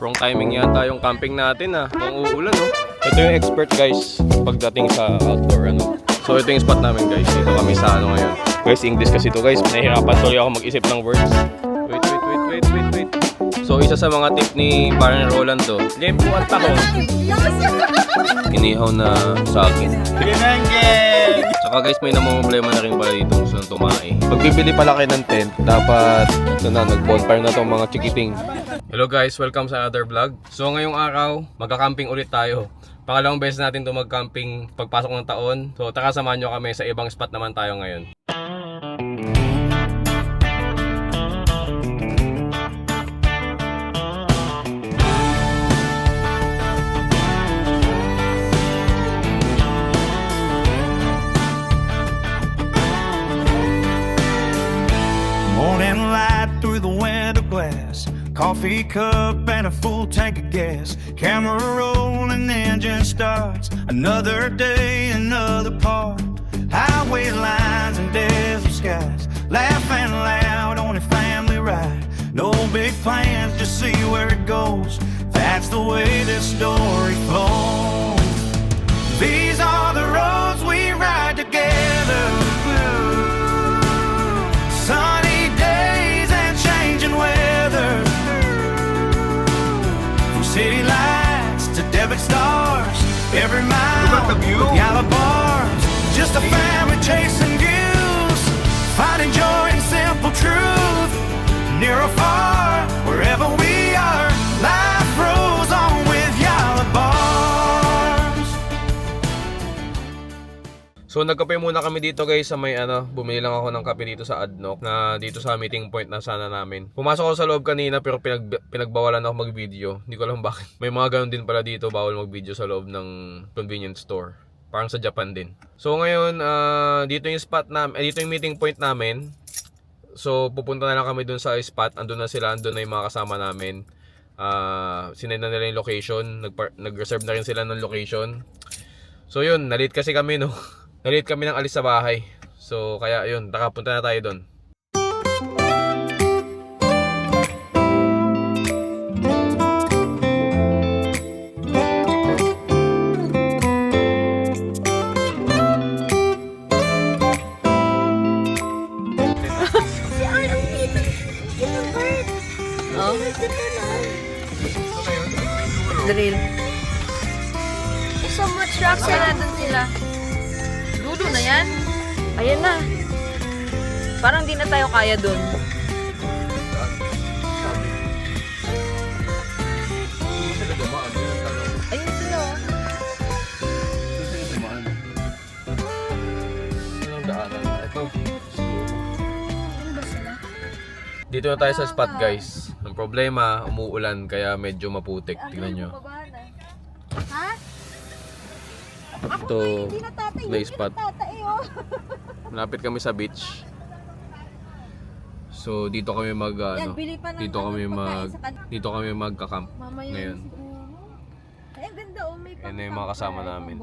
Wrong timing yata yung camping natin kung uulan Ito yung expert guys pagdating sa outdoor So ito yung spot namin guys. Dito kami sa ngayon. Guys, English kasi ito guys. Nahihirapan tuloy ako mag-isip ng words. Wait. So isa sa mga tip ni parang Roland lempo at tahong. Inihaw na saging. Saka guys, may namumblema na rin pala dito gusto nang tumae. Pag bibili pala kayo ng tent, dapat nag-bonfire na itong mga chikiting. Hello guys, welcome sa another vlog. So ngayong araw, magka-camping ulit tayo. Pangalawang beses natin ito mag-camping pagpasok ng taon. So taka samahan nyo kami sa ibang spot naman tayo ngayon. Morning light through the window glass, coffee cup and a full tank of gas. Camera rolling, engine starts. Another day, another part. Highway lines and desert skies. Laughing loud on a family ride. No big plans, just see where it goes. That's the way this story flows. These are the roads we ride together. Sunny days and changing weather. From city lights to debit stars, every mile with yellow bars. Just a family chasing views, finding joy in simple truth. Near or far, wherever we are, life rolls on with yellow bars. So nagkape muna kami dito guys sa may bumili lang ako ng kape dito sa Adnoc na dito sa meeting point na sana namin. Pumasok ako sa loob kanina pero pinagbawalan ako mag-video. Hindi ko alam bakit. May mga ganun din pala dito, bawal mag-video sa loob ng convenience store. Parang sa Japan din. So ngayon dito yung spot namin, dito yung meeting point namin. So pupunta na lang kami dun sa spot. Andun na sila, andun na yung mga kasama namin. Sinend na nila yung location, nag-reserve na rin sila ng location. So yun, nalit kasi kami nalit kami ng alis sa bahay. So kaya yun, nakapunta na tayo doon. Drill. So much rocks na doon sila. Dulo na yan. Ayan na. Parang di na tayo kaya doon. Ayun sila. Dito na tayo sa spot guys. Ang problema, umuulan kaya medyo maputik. Tingnan nyo. Ha? Ito, play spot. Malapit kami sa beach. So dito kami dito kami magka-camp ngayon. Yan yung mga kasama namin.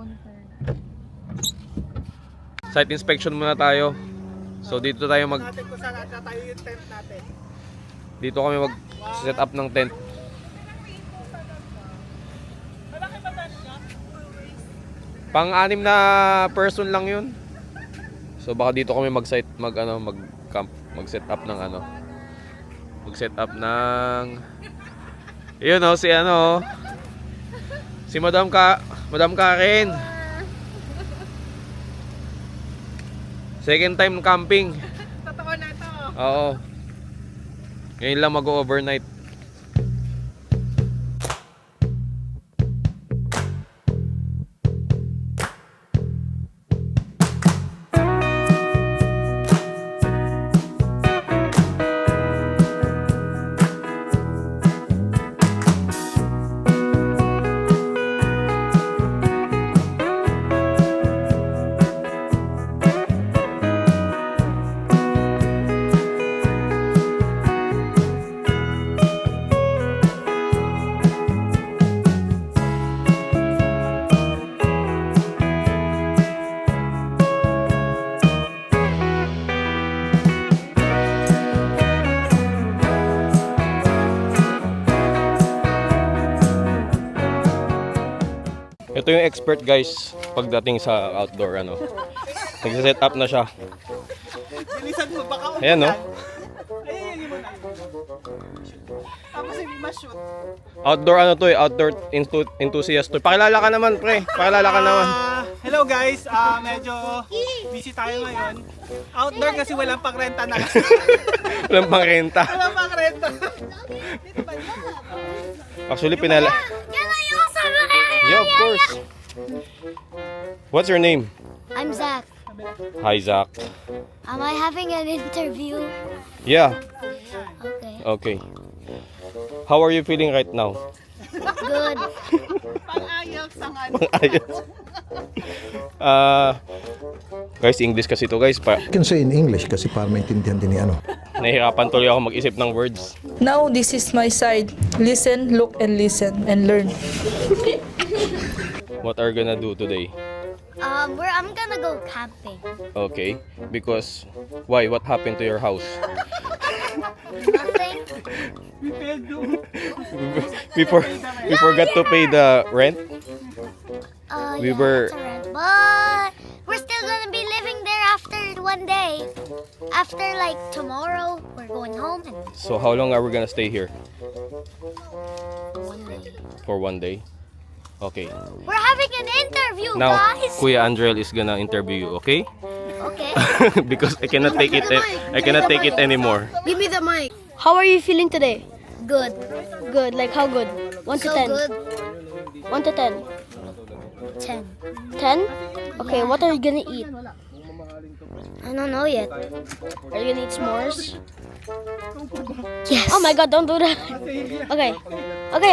Site inspection muna tayo. So dito tayo dito kami mag-set up ng tent. Pang-anim na person lang 'yun. So baka dito kami mag-set up ng mag-set up ng si Madam Karen. Second time camping. Totoo na to. Oo. Ngayon lang mag-overnight. Ito yung expert guys pagdating sa outdoor ano. Nagse-set up na siya. Bilisan mo, baka Ayan no. Ayun, yun muna. Tapos hindi ma-shoot. Outdoor ano to eh, outdoor enthusiast to. Pakilala ka naman pre, pakilala ka naman. Hello guys, medyo busy tayo ngayon. Outdoor kasi walang pakrenta na. Walang pang renta. Walang pakrenta. Actually pinala. Yeah, of course. What's your name? I'm Zach. Hi Zach. Am I having an interview? Yeah. Okay. Okay. How are you feeling right now? Good. Pang-ayos ang ano. Ayos. Guys, English kasi to guys. can say in English kasi para maintindihan din ni ano. Nahihirapan tuloy ako mag-isip ng words. Now this is my side. Listen, look, and listen, and learn. What are you gonna do today? I'm gonna go camping. Okay. Because, why? What happened to your house? Nothing. We failed to. We forgot to pay the rent? We Yeah, were- that's a rent, but we're still gonna be living there after one day. After like tomorrow, we're going home and So how long are we gonna stay here? one day. For one day? Okay. We're having an interview, Now, guys. Kuya Andrel is gonna interview you, okay? Okay. Because I cannot take it anymore. Give me the mic. How are you feeling today? Good. Good. Like how good? 1 to So 10. good. 1 to 10. 10. 10? Okay, what are you gonna eat? I don't know yet. Are you gonna eat s'mores? Yes. Oh my god, don't do that. Okay. Okay.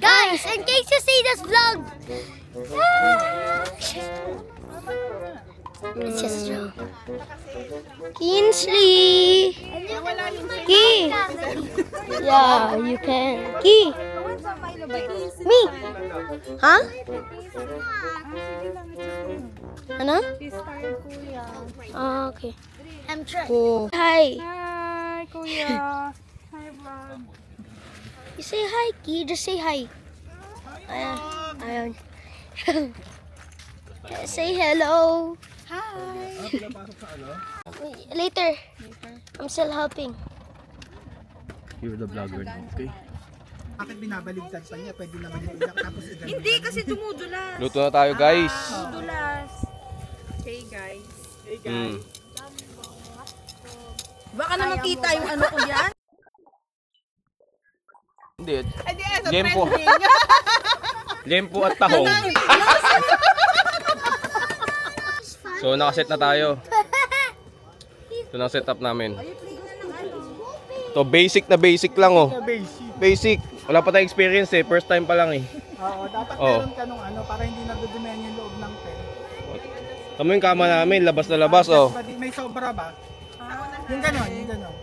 Guys, in case you see this vlog, it's just a joke. Kinsley! Key! Yeah, you can. Key! Me! Huh? Ano? Ah, okay. I'm trying. Oh. Hi! Hi, Kuya. Hi, vlog. You say hi, Key. Just say hi. Ayan. Say hello. Hi. Later. I'm still helping. You're the vlogger now, okay? Bakit binabaligtad pa niya? Pwede naman yung iyak tapos igan. Hindi kasi dumudulas. Luto na tayo guys. Dumudulas. Okay guys. Mm. Baka naman kita yung ano ko yan. Hindi. Hindi, sa Lempo. trending. Lempo at tahong. So nakaset na tayo. Ito na set up namin. To basic na basic lang oh. Basic. Wala pa tayong experience eh. First time pa lang eh. Oo, dapat Oo. meron ka nung ano para hindi nadudumihan yung loob ng tent. Tama yung kama namin. Labas na labas oh. May sobra ba? Yung ganon, yung ganon.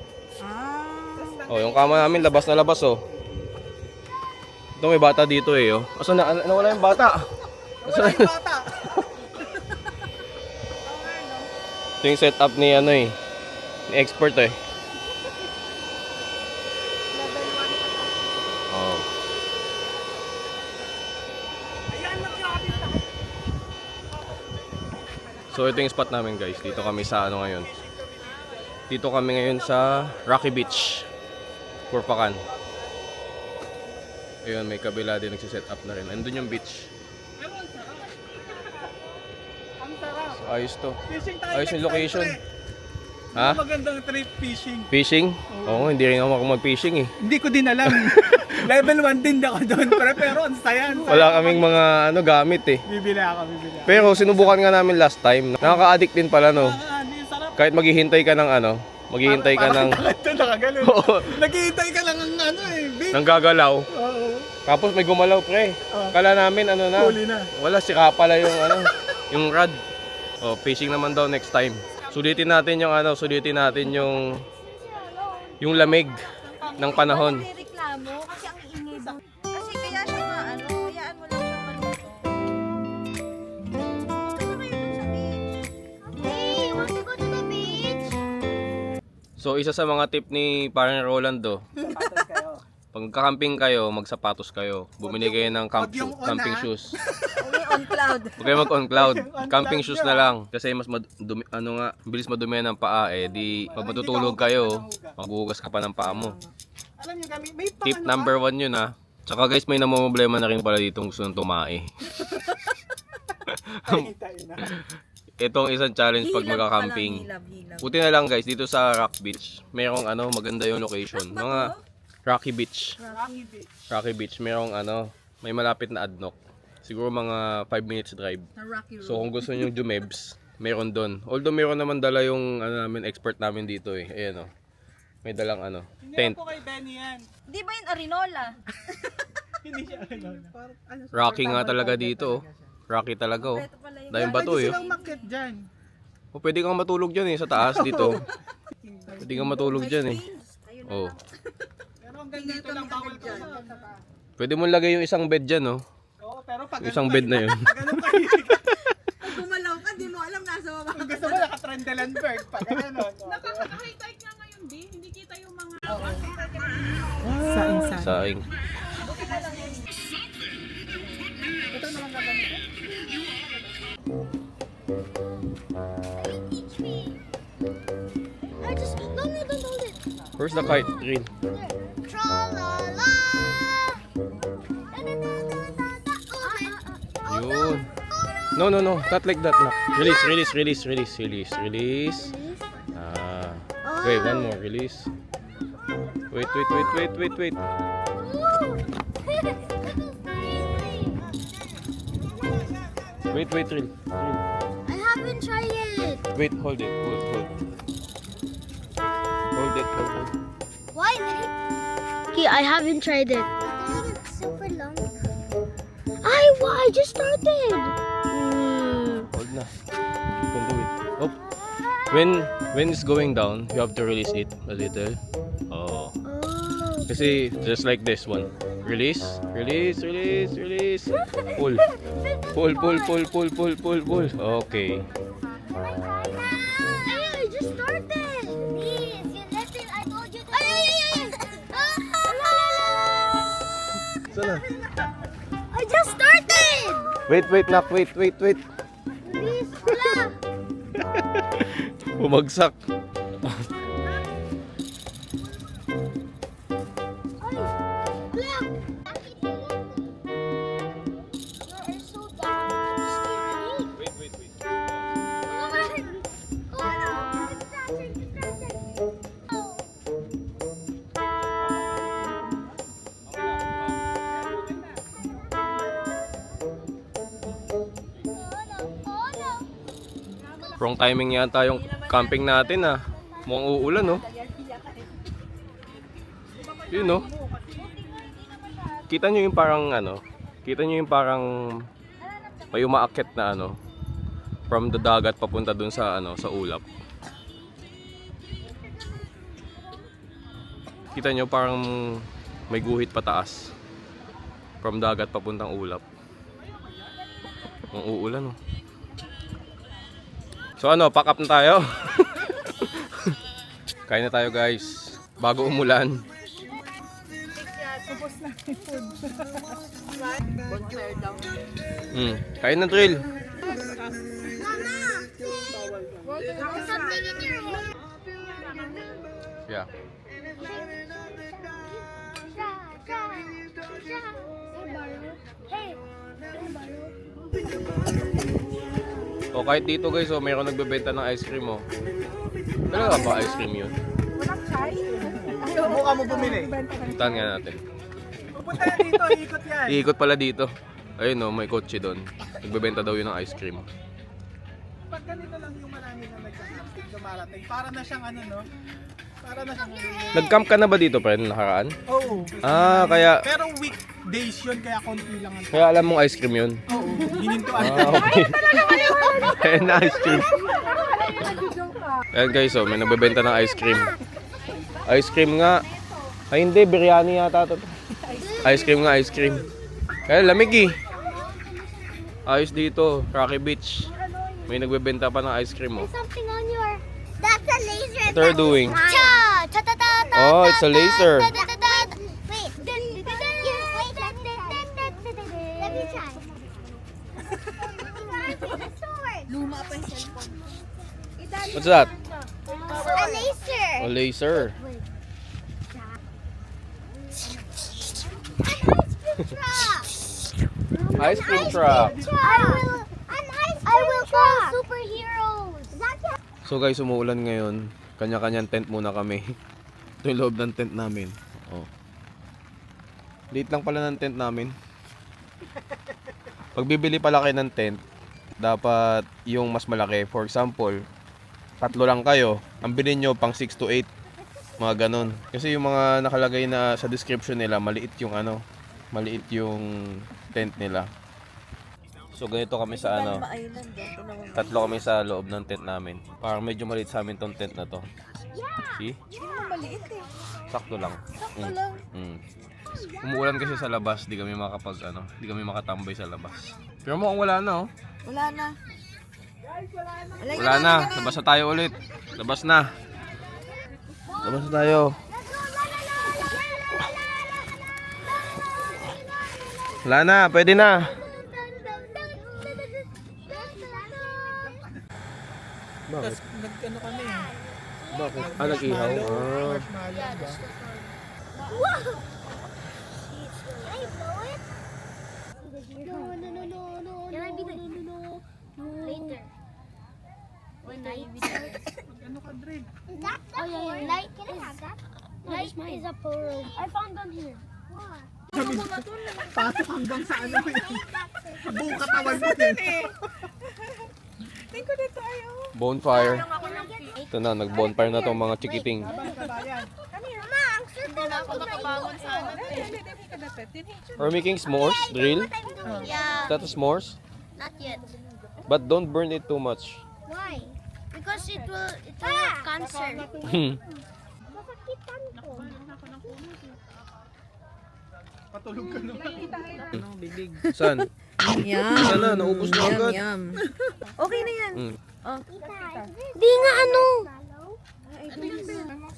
Oh, yung kama namin labas na labas oh. Ito may bata dito eh oh. Asan na? Nawala yung bata. Wala yung bata. Ito yung setup ni ano eh. Ni expert eh. Oh. So ito yung spot namin guys. Dito kami sa ano ngayon. Dito kami ngayon sa Rocky Beach. Purpakan. Ayun, may kabila din nagsiset up na rin. Andun yung beach. So, ayos to. Fishing tayo. Ayos yung next location. time, pre. Ha? Magandang trip fishing. Fishing? Oo, hindi rin ako mag-fishing eh. Hindi ko din alam. Level 1 din ako doon. Pero ang saya. ang saya. Wala kaming mga ano gamit eh. Bibili ako. Pero sinubukan nga namin last time. Nakaka-addict din pala no. Hindi, sarap. Kahit maghihintay ka ng ano, maghihintay ka ng Ito nakagalo. Oo. Naghihintay ka lang ng ano eh. Big. ng gagalaw. Oo. Tapos may gumalaw pre. Kala namin ano na. Huli na. Wala, sira pala yung ano, yung rod. Oh, fishing naman daw next time. Sulitin natin yung ano, sulitin natin yung lamig ng panahon. Reklamo kasi ang ingay ba? Kasi kaya siya nga ano, hayaan mo lang siyang maluto. Gusto na kayo dun sa beach. Hey, want to go to the beach? So isa sa mga tip ni parang Rolando, Pag camping kayo, magsapatos kayo. Bumili kayo ng yung on, camping ha? shoes. On cloud. Huwag kayo mag-on cloud. On Camping cloud shoes yun. na lang. Kasi mas bilis madumi ng paa eh. Di, pag matutulog kayo, maghuhugas ka pa ng paa mo. Alam niyo kami, may Tip number 1 yun ha. Tsaka guys, may namumblema na rin pala dito gusto nang tumae. tayo na. Itong isang challenge pag magka-camping. Buti na lang guys, dito sa Rock Beach, merong maganda yung location. Mga Rocky Beach. Rocky Beach, merong may malapit na adnok. Siguro mga 5 minutes drive. So kung gusto niyo jumebs, meron doon. Although meron naman dala yung namin expert namin dito eh. Ayan oh. May dalang Hindi tent. po kay Benny yan. Di ba yung Arinola? Hindi siya Rocky nga talaga dito oh. Rocky talaga oh. Dahil bato eh. Pwede silang makit dyan. O pwede kang matulog dyan eh sa taas dito. Pwede kang matulog dyan eh. Oh. Pero hanggang dito lang bawal ka sa taas. Pwede mo lagay yung isang bed dyan oh. Oo, pero pag Yung isang bed na yun. ganun kayo. Gumalaw ka, di mo alam nasa baba. Kung gusto mo naka-Trendelenburg, pag gano'n. Nakaka-high-tide nga ngayon, B. Hindi kita yung mga... Saing. I just no, don't hold it. Where's the kite? Green. Tra-la-la. Da-da-da-da-da. Yun. No. Not like that. No. Release. Ah. Wait, one more. Release. Wait. Wait, Reel. I haven't tried it. Wait, hold it. Hold it. Why, Nick? Okay, I haven't tried it. It's super long. I just started. Hold na. You can do it. Oh. When it's going down, you have to release it a little. Oh. Kasi just like this one. Release. Pull. Pull. Okay. I just started. Please, you listen. I told you to. Sana? I just started. Wait, Nak. Wait. Please, wala. Bumagsak. Wrong timing yata yung camping natin ah. Mukhang uulan no. Yun no. Kita nyo yung parang may umaakyat na from the dagat papunta dun sa sa ulap. Kita nyo parang may guhit pataas from dagat papuntang ulap. Mukhang uulan no. So pack up na tayo. Kain na tayo guys. Bago umulan. Kain na Drill. There's something in your hair. Yeah. Hey. O kahit dito guys, mayroon nagbebenta ng ice cream oh. Talaga ba ice cream yun? Subukan mo bumili. Puntahan nga natin. Pupunta yan dito, ikot yan. Iikot pala dito. Ayun may kotse doon. Nagbebenta daw yun ng ice cream. Pag ganito lang yung marami na nagka-camping dumarating, para na siyang para na siyang Nag-camp ka na ba dito pa rin nakaraan? Oo. Kaya Pero weekdays yun, kaya konti lang kaya alam mong ice cream yun? Oo, hinintuan. Okay. Ayan na ice cream. Ayan guys, may nagbebenta ng ice cream. Ice cream nga. Ay hindi, biryani yata to. Ice cream nga, ice cream. Kaya lamig eh. Ayos dito, Rocky Beach. May nagbebenta pa ng ice cream oh. Something on your. That's a laser. What are you doing? Cha! Cha! Ta! Ta! Ta! Oh, it's a laser. Ta! Ta! Ta! Ta! Wait. What's that? A laser. A laser. Ice cream truck. I will call superheroes. So guys, umuulan ngayon. Kanya-kanyang tent muna kami. Ito yung loob ng tent namin. Oh. Liit lang pala ng tent namin. Pag bibili pala kayo ng tent, dapat yung mas malaki. For example, 3 lang kayo. Ang bilhin nyo pang 6 to 8. Mga ganon. Kasi yung mga nakalagay na sa description nila, maliit yung maliit yung tent nila. So ganito kami sa 3 kami sa loob ng tent namin. Parang medyo maliit sa amin tong tent na to. See? Maliit eh. Sakto lang. Sakto lang. Umuulan kasi sa labas, di kami di kami makatambay sa labas. Pero mukhang wala na oh. Wala na. Wala na, labas na tayo ulit. Labas na. Labas na tayo. Wala na, pwede na. Bakit? Nag-ano kami. Bakit? Nag-ihaw? Marshmallow ba? Can I be the later? When night. Ano ka, Dre? Oh yeah, light. Can I have that? Light is a pearl. I found one here. Pasok hanggang sa ano yun. Buong katawan mo din. Tingko dito ayo. Bonfire. Ito na, nag-bonfire na tong mga chikiting. We're making s'mores, drill. Yeah. Is that a s'mores? Not yet. But don't burn it too much. Why? Because it will cancer. Patulog ka naman. Anong bibig? Saan? Yum. Saan na? Naubos na agad. Yum. Okay na yan. Di nga ano.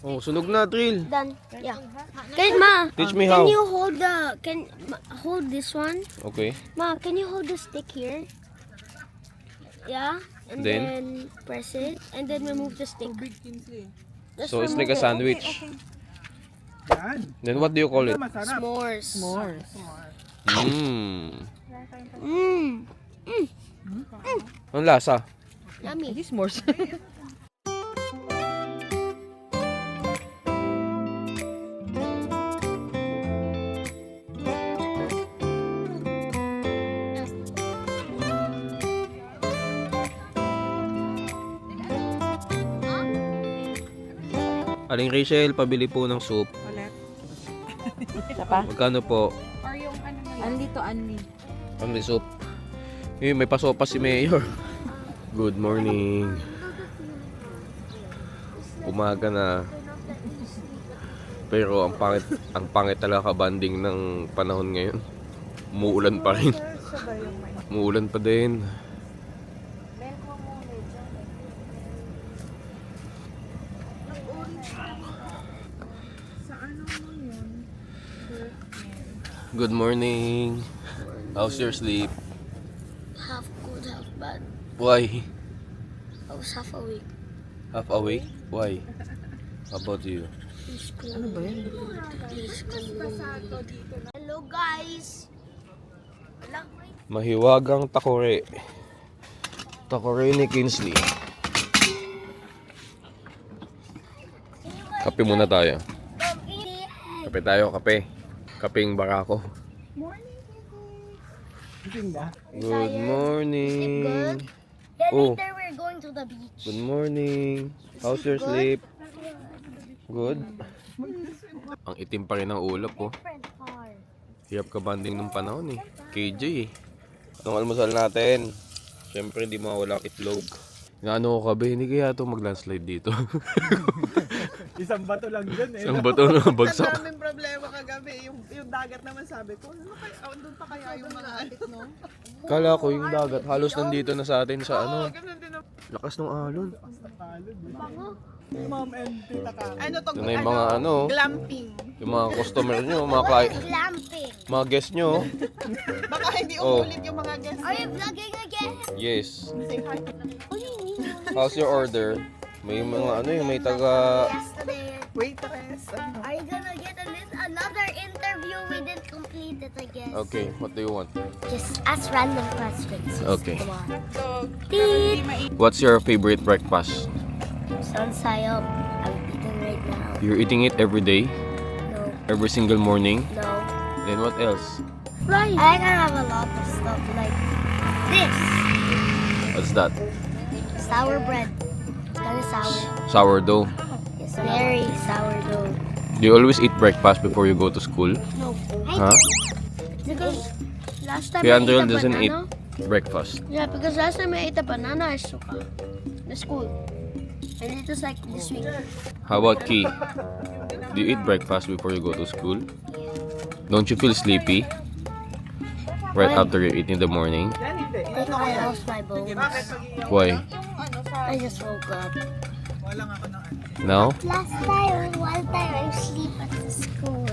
Oh, sunog na, drill. Done. Yeah. Ma, Teach me how. can you hold this one? Okay. Ma, can you hold the stick here? Yeah. And Then? then press it, and then remove the stick. Just So it's like remove a it. sandwich. Yan. Then what do you call it? Masarap. S'mores. Mmm. Mmm. Ang lasa? Yummy. This more. Aling Rachel, pabili po ng soup. Ulit. Isa pa? Magkano po? Or yung ano na yun. Anli to anli. Only soup. May pasopa si Mayor. Good morning. Umaga na. Pero ang pangit talaga kabanding ng panahon ngayon. Umuulan pa rin. Umuulan pa din. Good morning. How's your sleep? Half good, half bad. Why? I was half awake. Half awake? Why? How about you? Ano ba yun? Hello guys. Mahiwagang takore. Takore ni Kinsley. Kape muna tayo. Kape tayo, kape. Kaping barako. Gising na. Good morning. Good. Then Oh. later we're going to the beach. Good morning. How's your sleep? Good. Ang itim pa rin ang ulap oh. Hirap ka banding ng panahon eh. KJ eh. Itong almusal natin. Siyempre hindi mawala ang itlog. Inaano ko kabe, hindi kaya ito mag-landslide dito. Isang bato lang dyan eh. Ang bato na bagsak. Ang daming problema kagabi. Yung dagat naman sabi ko, ano kaya, doon pa kaya yung mga no? Kala ko yung dagat halos nandito na sa atin sa ano. Ganun din ang Lakas ng alon. Mom and tita ka. ano to, Ito na yung mga ano, glamping. yung mga customer nyo, mga client, Glamping. mga guest nyo. Baka hindi Oh. umulit yung mga guests. Are you vlogging again? Yes. Say hi. How's your order? May mga ano yung may taga... Yesterday. Waitress. Ano? Are you gonna get another interview? We didn't complete it, I guess. Okay, what do you want? Just ask random questions. Okay. Come on. So, Teeth. What's your favorite breakfast? Sun sayop. I'm eating right now. You're eating it every day? No. Every single morning? No. Then what else? Right. I can have a lot of stuff like this. What's that? Sour bread. It's kind of sour. Sourdough. It's very sourdough. Do you always eat breakfast before you go to school? No. Huh? Because last time Kaya I ate Andrew a doesn't eat banana. breakfast. Yeah, because last time I ate a banana, I suka. The school. And it was like this week. How about Key? Do you eat breakfast before you go to school? Don't you feel sleepy? Right after you eat in the morning? I think I lost my bones. Why? I just woke up. Now? Last time, one time I sleep at the school.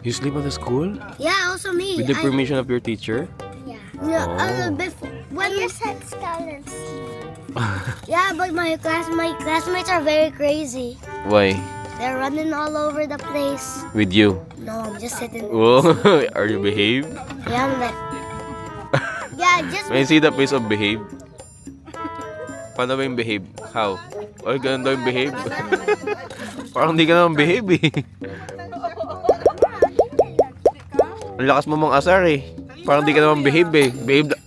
You sleep at the school? Yeah, also me. With the permission of your teacher? Yeah, Oh. before when you said scholars. Yeah, but my classmates are very crazy. Why? They're running all over the place. With you? No, I'm just sitting. Oh, are you behave? Yeah, I'm like. Yeah, just. May I see the face of behave? Paano ba yung behave? How? Ay, ganun daw yung behave. Parang hindi ka naman behave eh. Ang lakas mo mong asar eh. Parang hindi ka naman behave eh.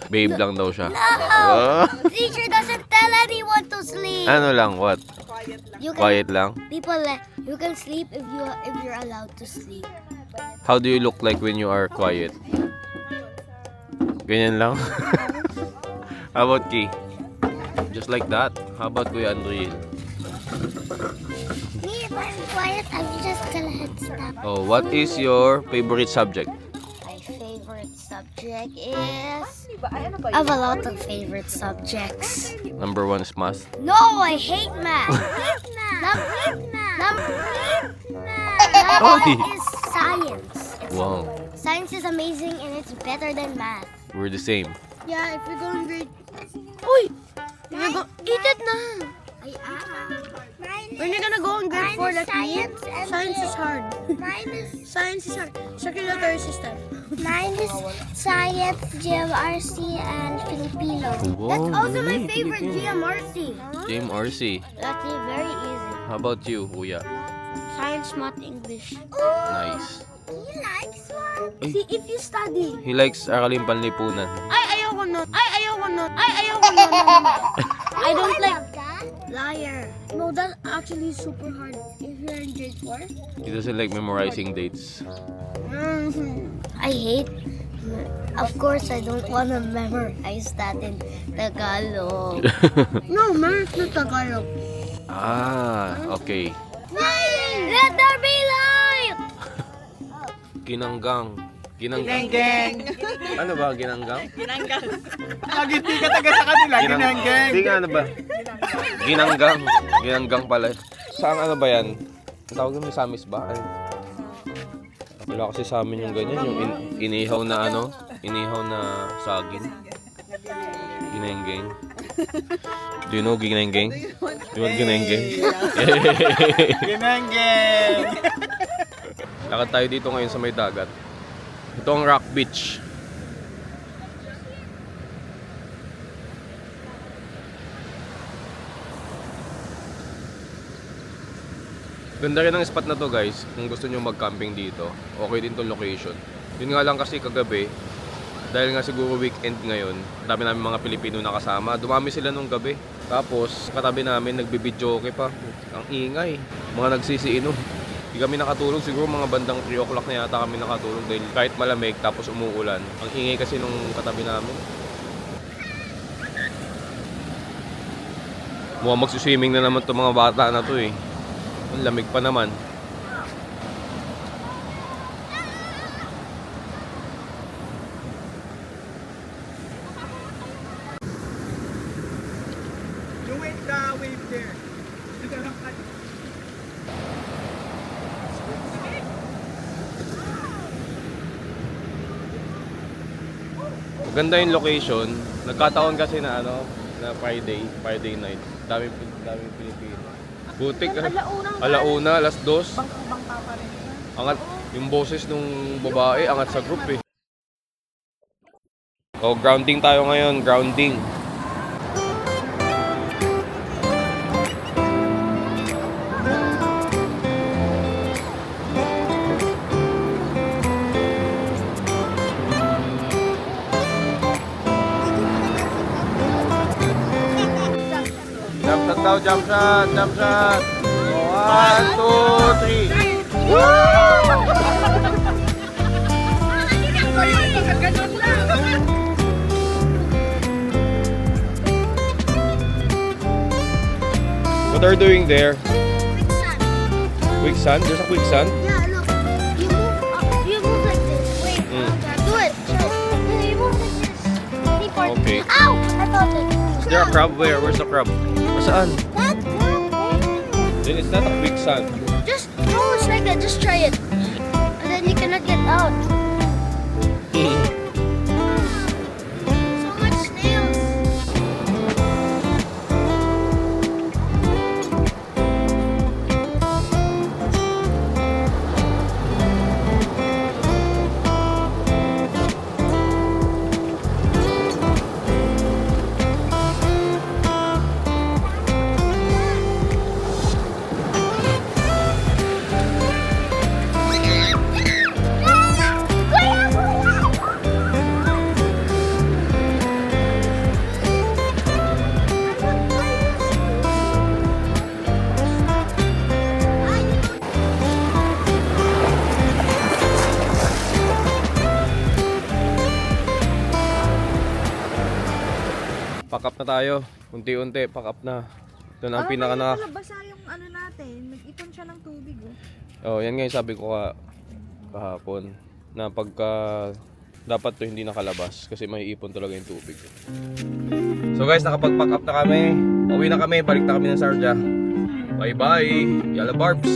Behave lang daw siya. Ah. Teacher doesn't tell anyone to sleep. Ano lang, what? You can, Quiet lang? people, you can sleep if you're allowed to sleep. How do you look like when you are quiet? Ganyan lang? How about Key? Just like that? How about Kuya Andriel? Me, if I'm quiet, I'm just gonna hit stop. Oh, what is your favorite subject? My favorite subject is. I have a lot of favorite subjects. Number 1 is math. No, I hate math. Number Oy. is science. Wow, Science is amazing and it's better than math. we're the same. Yeah, if you're going grade... Uy! If you're eat it na! When you're gonna go in grade 4 like me, science is hard. Science is hard. Circulatory system. Mine is science, GMRC, and Filipino. Wow, That's also my really? favorite, GMRC. JMRC. That's very easy. How about you, Kuya? Science, math, English. Nice. He likes one. Ay. See, if you study... He likes aralin panlipunan. Ay, ayoko nun. Ay, ayoko nun. Ay, ayoko nun. I don't like... that. Liar. No, that's actually super hard. If you're in grade 4. He doesn't like memorizing dates. I hate. Of course, I don't want to memorize that in Tagalog. No, meron na Tagalog. Ah, okay. Let there be light! Ginanggang. Ginanggang. Geng. Ano ba, ginanggang? Nagiti ka taga sa kanila. Ginanggeng. Hindi nga ano ba? Ginanggang. Ginanggang pala. Saan ano ba yan? Ang tawag mo samis ba? Ay. Wala kasi sa amin yung ganyan. Yung inihaw na ano? Inihaw na saging. Ginenggeng. Do you know ginenggeng? Do you want ginenggeng? Ginanggeng. Lakad tayo dito ngayon sa may dagat. Ito ang Rock Beach. Ganda rin ang spot na to guys. Kung gusto nyo mag-camping dito, okay din tong location. Yun nga lang kasi kagabi, dahil nga siguro weekend ngayon, dami namin mga Pilipino na kasama. Dumami sila nung gabi. Tapos katabi namin nagbibidyoke pa. Ang ingay. Mga nagsisiinom. Hindi kami nakatulog. Siguro mga bandang 3 o'clock na yata kami nakatulog dahil kahit malamig tapos umuulan. Ang ingay kasi nung katabi namin. Mukhang magsuswimming na naman itong mga bata na to eh. Ang lamig pa naman. You wait the wave there. Maganda yung location. Nagkataon kasi na ano, na Friday night. daming Pilipino. Butik alauna, alas 2. Bangka pa rin. Angat, yung boses nung babae, angat sa group eh. Oh, grounding tayo ngayon, grounding. Jump shot daw, jump shot, jump shot. 1, 2, 3. What are you doing there? Quicksand? There's a quicksand? Yeah, look. You move like this. Wait, do it. You move like this. Teleport. Okay. Ow! I felt it. Is there a crab? Where? Where's the crab? Saan? That crab there. Then it's not a quicksand. Just no, it's like that. Just try it, and then you cannot get out. So much snails. Pack up na tayo. Unti-unti, pack up na. Ito na ang pinaka na... Basa yung ano natin. Nag-ipon siya ng tubig. Oh, yan nga yung sabi ko kahapon. Na pagka... Dapat to hindi nakalabas kasi may ipon talaga yung tubig. So guys, nakapag-pack up na kami. Uwi na kami, balik na kami ng Sarja. Bye-bye! Yalla Barbs!